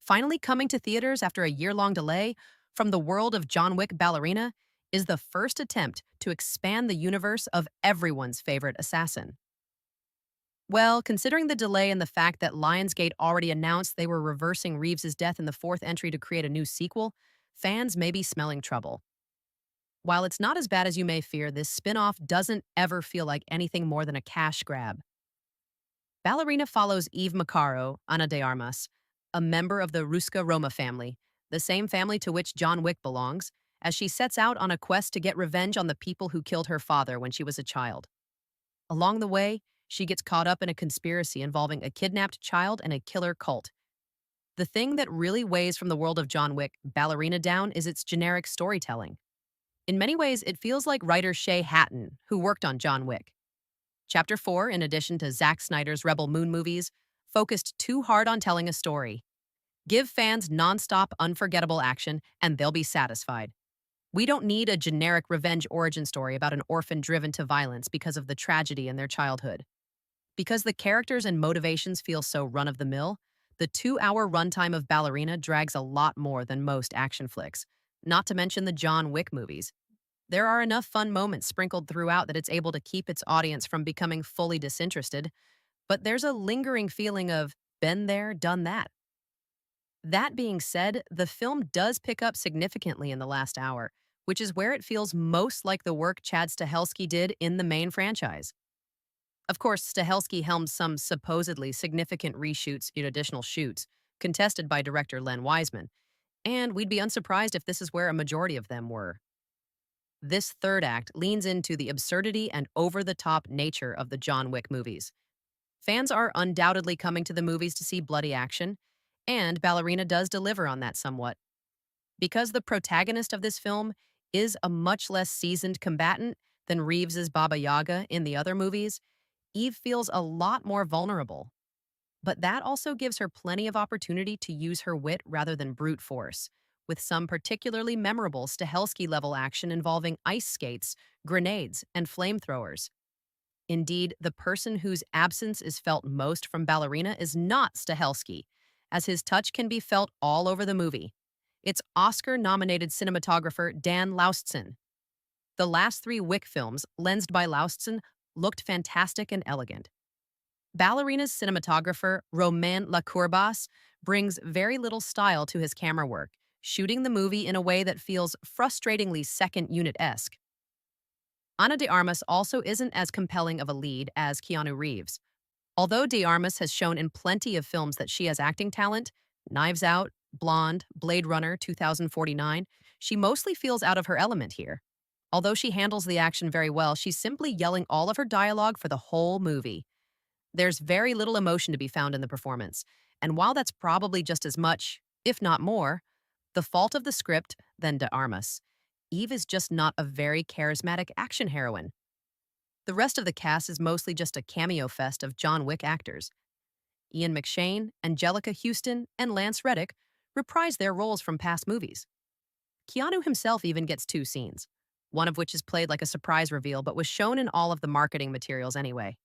Finally coming to theaters after a year-long delay, from the world of John Wick Ballerina is the first attempt to expand the universe of everyone's favorite assassin. Well, considering the delay and the fact that Lionsgate already announced they were reversing Reeves's death in the fourth entry to create a new sequel, fans may be smelling trouble. While it's not as bad as you may fear, this spin-off doesn't ever feel like anything more than a cash grab. Ballerina follows Eve Macarro, Ana de Armas, a member of the Ruska Roma family, the same family to which John Wick belongs, as she sets out on a quest to get revenge on the people who killed her father when she was a child. Along the way, she gets caught up in a conspiracy involving a kidnapped child and a killer cult. The thing that really weighs from the world of John Wick, Ballerina down is its generic storytelling. In many ways, it feels like writer Shay Hatton, who worked on John Wick. Chapter 4, in addition to Zack Snyder's Rebel Moon movies, focused too hard on telling a story. Give fans nonstop, unforgettable action, and they'll be satisfied. We don't need a generic revenge origin story about an orphan driven to violence because of the tragedy in their childhood. Because the characters and motivations feel so run-of-the-mill, the 2-hour runtime of Ballerina drags a lot more than most action flicks, not to mention the John Wick movies. There are enough fun moments sprinkled throughout that it's able to keep its audience from becoming fully disinterested, but there's a lingering feeling of been there, done that. That being said, the film does pick up significantly in the last hour, which is where it feels most like the work Chad Stahelski did in the main franchise. Of course, Stahelski helmed some supposedly significant reshoots in additional shoots, contested by director Len Wiseman, and we'd be unsurprised if this is where a majority of them were. This third act leans into the absurdity and over-the-top nature of the John Wick movies. Fans are undoubtedly coming to the movies to see bloody action, and Ballerina does deliver on that somewhat. Because the protagonist of this film is a much less seasoned combatant than Reeves's Baba Yaga in the other movies, Eve feels a lot more vulnerable. But that also gives her plenty of opportunity to use her wit rather than brute force, with some particularly memorable Stahelski-level action involving ice skates, grenades, and flamethrowers. Indeed, the person whose absence is felt most from Ballerina is not Stahelski, as his touch can be felt all over the movie. It's Oscar-nominated cinematographer Dan Laustsen. The last 3 Wick films, lensed by Laustsen, looked fantastic and elegant. Ballerina's cinematographer, Romain Lacourbas, brings very little style to his camera work, shooting the movie in a way that feels frustratingly second-unit-esque. Ana de Armas also isn't as compelling of a lead as Keanu Reeves. Although de Armas has shown in plenty of films that she has acting talent, Knives Out, Blonde, Blade Runner 2049, she mostly feels out of her element here. Although she handles the action very well, she's simply yelling all of her dialogue for the whole movie. There's very little emotion to be found in the performance, and while that's probably just as much, if not more, the fault of the script than de Armas, Eve is just not a very charismatic action heroine. The rest of the cast is mostly just a cameo fest of John Wick actors. Ian McShane, Angelica Houston, and Lance Reddick reprise their roles from past movies. Keanu himself even gets 2 scenes, one of which is played like a surprise reveal but was shown in all of the marketing materials anyway.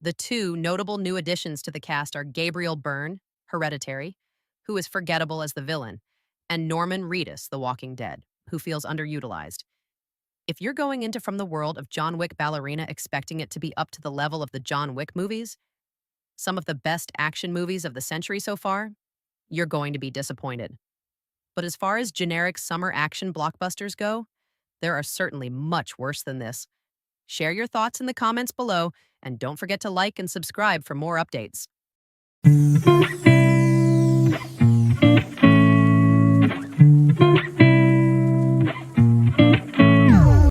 The 2 notable new additions to the cast are Gabriel Byrne, Hereditary, who is forgettable as the villain, and Norman Reedus, The Walking Dead, who feels underutilized. If you're going into From the World of John Wick Ballerina expecting it to be up to the level of the John Wick movies, some of the best action movies of the century so far, you're going to be disappointed. But as far as generic summer action blockbusters go, there are certainly much worse than this. Share your thoughts in the comments below, and don't forget to like and subscribe for more updates.